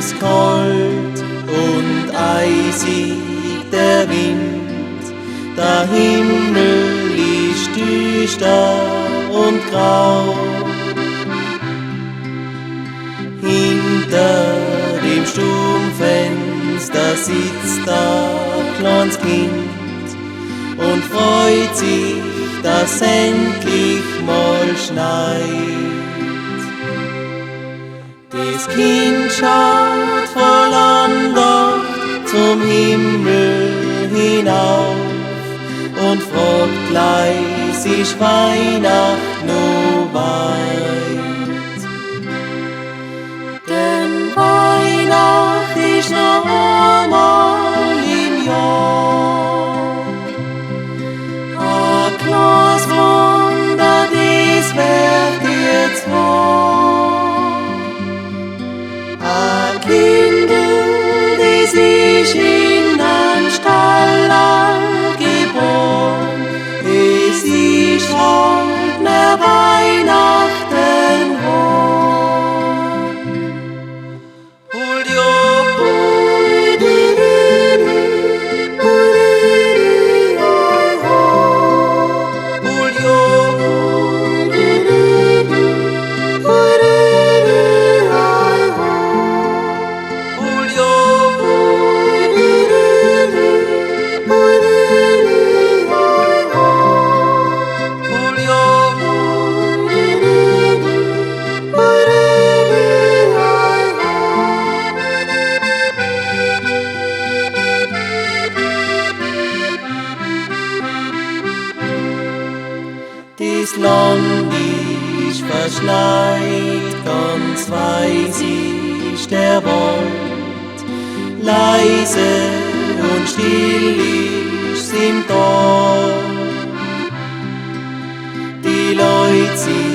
ist kalt und eisig der Wind, der Himmel ist düster und grau. Hinter dem Sturmfenster sitzt ein kleines Kind und freut sich, dass endlich mal schneit. Das Kind schaut voll Andacht zum Himmel hinauf und fragt leis, ist Weihnacht noch weit? Denn Weihnacht ist noch einmal im Jahr. Ein kleines Wunder, das wird jetzt wahr. Ein Kindl, das ist in einem Stall geboren, es ist halt mehr Weihnachten worden. Julio, das Land ist verschneit, ganz weiß ist der Wald, leise und still ist's im Tal. Die Leute